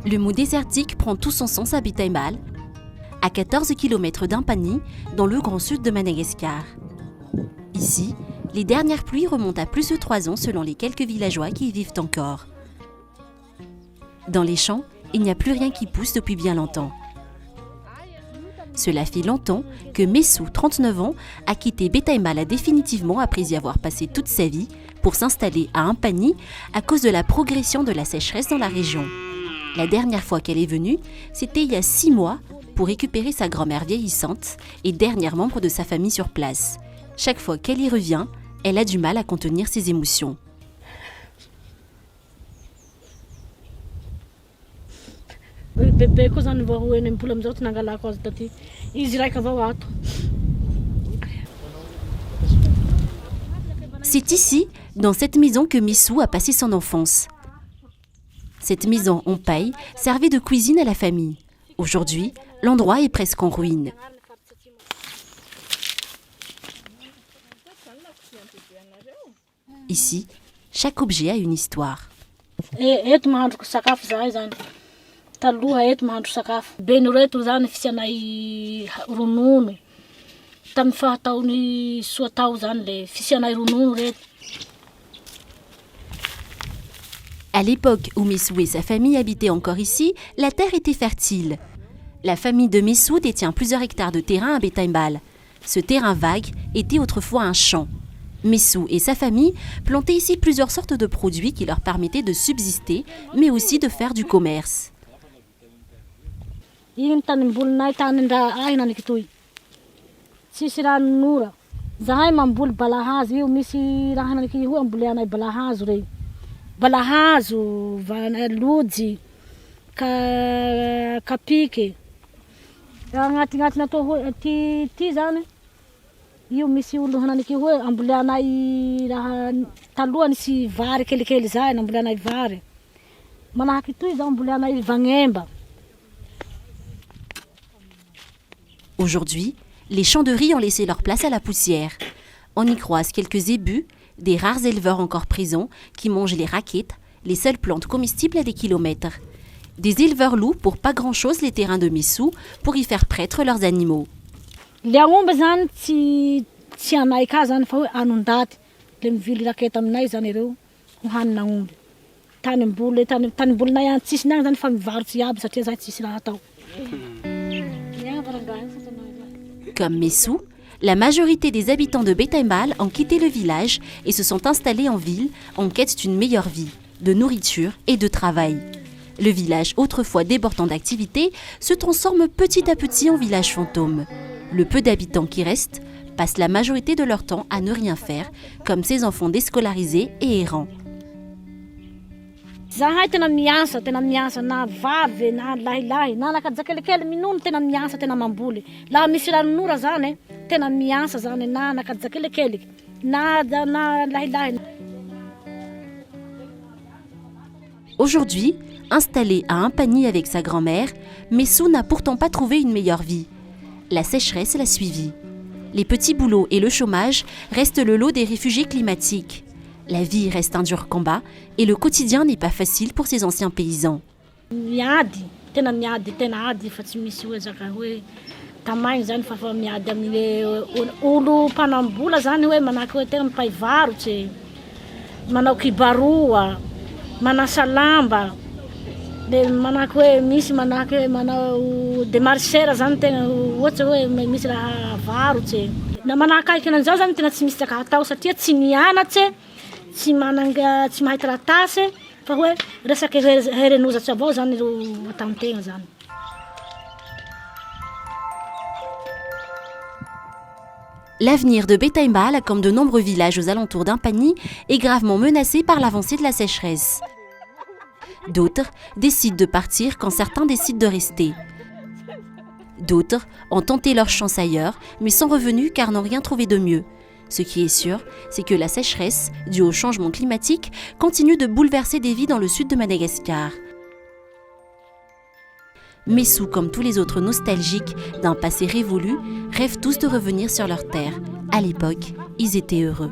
Le mot désertique prend tout son sens à Betaimbal, à 14 km d'Impani, dans le grand sud de Madagascar. Ici, les dernières pluies remontent à plus de 3 ans selon les quelques villageois qui y vivent encore. Dans les champs, il n'y a plus rien qui pousse depuis bien longtemps. Cela fait longtemps que Messou, 39 ans, a quitté Betaimbal définitivement après y avoir passé toute sa vie pour s'installer à Impani à cause de la progression de la sécheresse dans la région. La dernière fois qu'elle est venue, c'était il y a 6 mois pour récupérer sa grand-mère vieillissante et dernier membre de sa famille sur place. Chaque fois qu'elle y revient, elle a du mal à contenir ses émotions. C'est ici, dans cette maison, que Messou a passé son enfance. Cette maison en paille servait de cuisine à la famille. Aujourd'hui, l'endroit est presque en ruine. Ici, chaque objet a une histoire. À l'époque où Messou et sa famille habitaient encore ici, la terre était fertile. La famille de Messou détient plusieurs hectares de terrain à Betaimbal. Ce terrain vague était autrefois un champ. Messou et sa famille plantaient ici plusieurs sortes de produits qui leur permettaient de subsister, mais aussi de faire du commerce. Aujourd'hui, les champs de riz ont laissé leur place à la poussière. On y croise quelques zébus, des rares éleveurs encore présents qui mangent les raquettes, les seules plantes comestibles à des kilomètres. Des éleveurs louent pour pas grand-chose les terrains de Messou pour y faire paître leurs animaux. Comme Messou, la majorité des habitants de Betaimbal ont quitté le village et se sont installés en ville en quête d'une meilleure vie, de nourriture et de travail. Le village, autrefois débordant d'activités, se transforme petit à petit en village fantôme. Le peu d'habitants qui restent passent la majorité de leur temps à ne rien faire, comme ces enfants déscolarisés et errants. Aujourd'hui, installé à Impani avec sa grand-mère, Messou n'a pourtant pas trouvé une meilleure vie. La sécheresse l'a suivi. Les petits boulots et le chômage restent le lot des réfugiés climatiques. La vie reste un dur combat et le quotidien n'est pas facile pour ces anciens paysans. L'avenir de Betaimbal, comme de nombreux villages aux alentours d'Impani, est gravement menacé par l'avancée de la sécheresse. D'autres décident de partir quand certains décident de rester. D'autres ont tenté leur chance ailleurs, mais sans revenu car n'ont rien trouvé de mieux. Ce qui est sûr, c'est que la sécheresse, due au changement climatique, continue de bouleverser des vies dans le sud de Madagascar. Messou, comme tous les autres nostalgiques d'un passé révolu, rêvent tous de revenir sur leur terre. À l'époque, ils étaient heureux.